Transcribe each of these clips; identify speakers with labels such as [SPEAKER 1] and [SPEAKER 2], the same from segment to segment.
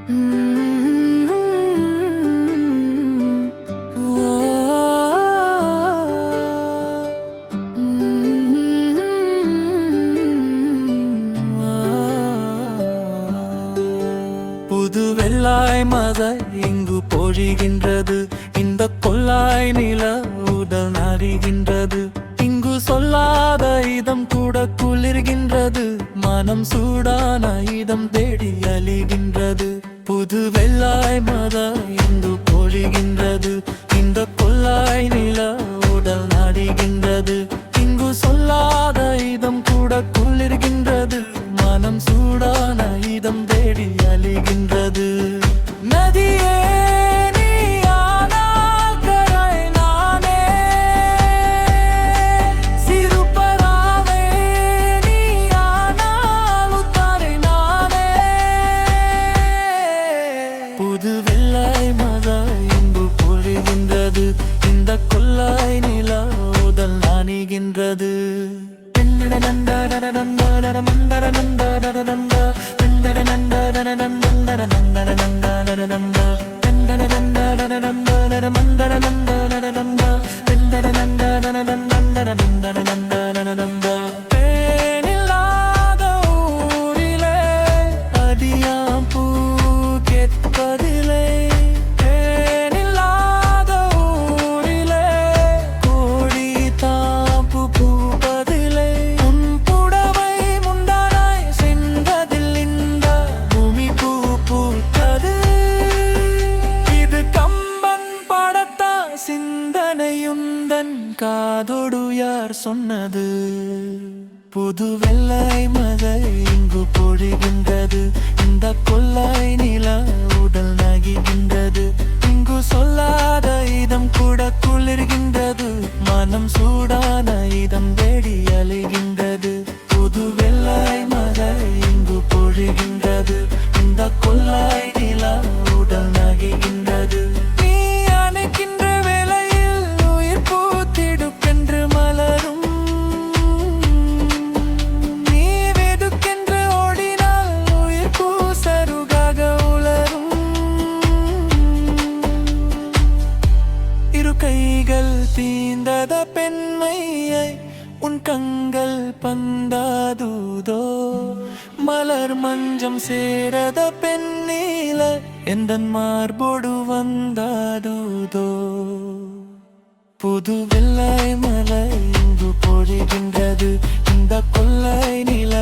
[SPEAKER 1] புது வெள்ளாய் மழை இங்கு பொழிகின்றது. இந்த கொள்ளாய் நில உடல் நறிகின்றது. இங்கு சொல்லாத இதம் கூட குளிர்கின்றது. மனம் சூடான இதம் தேடி அழிகின்றது. புது வெள்ளாய் மழை இங்கு பொழிகின்றது. இந்த கொள்ளாய் நில உடல் நறிகின்றது. இங்கு சொல்லாத இதம் கூட குளிர்கின்றது. மனம் சூடான இதம் தேடி அழிகின்றது. நதியே நீயானால் கரை நானே, சிறு பறவை நீயானால் உத்தாரை நானே. புது வெள்ளாய் மழை இங்கு பொழிகின்றது. இந்த கொள்ளாய் நிலா உடல் நனைகின்றது. பேனில்லாத ஊரிலே அடியாம் பூ கேட்பதில்லை. பேனில்லாத ஊரிலே கோழி தாப்பு பூப்பதில்லை. உன் புடவை முந்தானாய் சென்றதில் இந்த பூமி பூ பூத்தது. இது கம்பன் படத்தா சிந்தனையுந்தன் காதோடு யார் சொன்னது? புது வெள்ளாய் மழை இங்கு பொழிகின்றது. இந்த கொள்ளாய் நிலா உடல் நகிகின்றது. இங்கு சொல்லாத இதம் கூட குளிர்கின்றது. மனம் சூடான இதம் தேடி அழிகின்றது. புது வெள்ளாய் மழை இங்கு பொழிகின்றது. இந்த கொள்ளாய் நிலா உடல் நகிகின்றது. நீ அணைக்கின்ற வேளையில் உயிர் பூத்திடுக்கென்று மலரும். நீ வெதுக்கென்று ஓடினால் உயிர் பூசருகாக உலரும். இரு கைகள் தீந்தத பெண்மையை உன் கண்கள் பந்தாதுதோ. மலர் மஞ்சம் சேரத பெண்ணீல எந்தன் மார்போடு வந்தாதுதோ. புது வெள்ளாய் மழை இங்கு பொழிகின்றது. இந்த கொள்ளாய் நில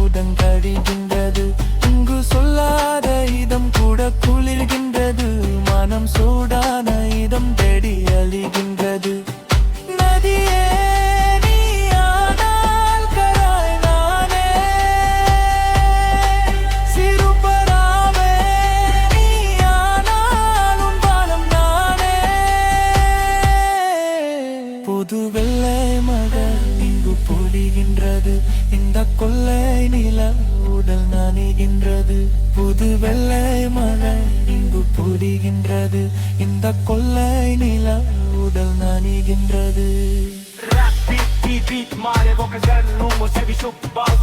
[SPEAKER 1] உடங்கடிகின்றது. இங்கு சொல்லாத இதம் கூட குளிர்கின்றது. மனம் சூடான இதம் தேடி அழிகின்றது. நதியே நீயானால் கரை நானே, சிறு பறவை நீயானால் உன் பாலம் நானே. புது வெள்ளாய் மழை இங்கு பொழிகின்றது. இந்த கொள்ளாய் நிலா உடல் நனைகின்றது. புது வெள்ளாய் மழை இங்கு பொழிகின்றது. இந்த கொள்ளாய் நிலா உடல் நனைகின்றது.
[SPEAKER 2] Rap beat, beat, beat, mare, boca, zel, numo, se vi su, bau.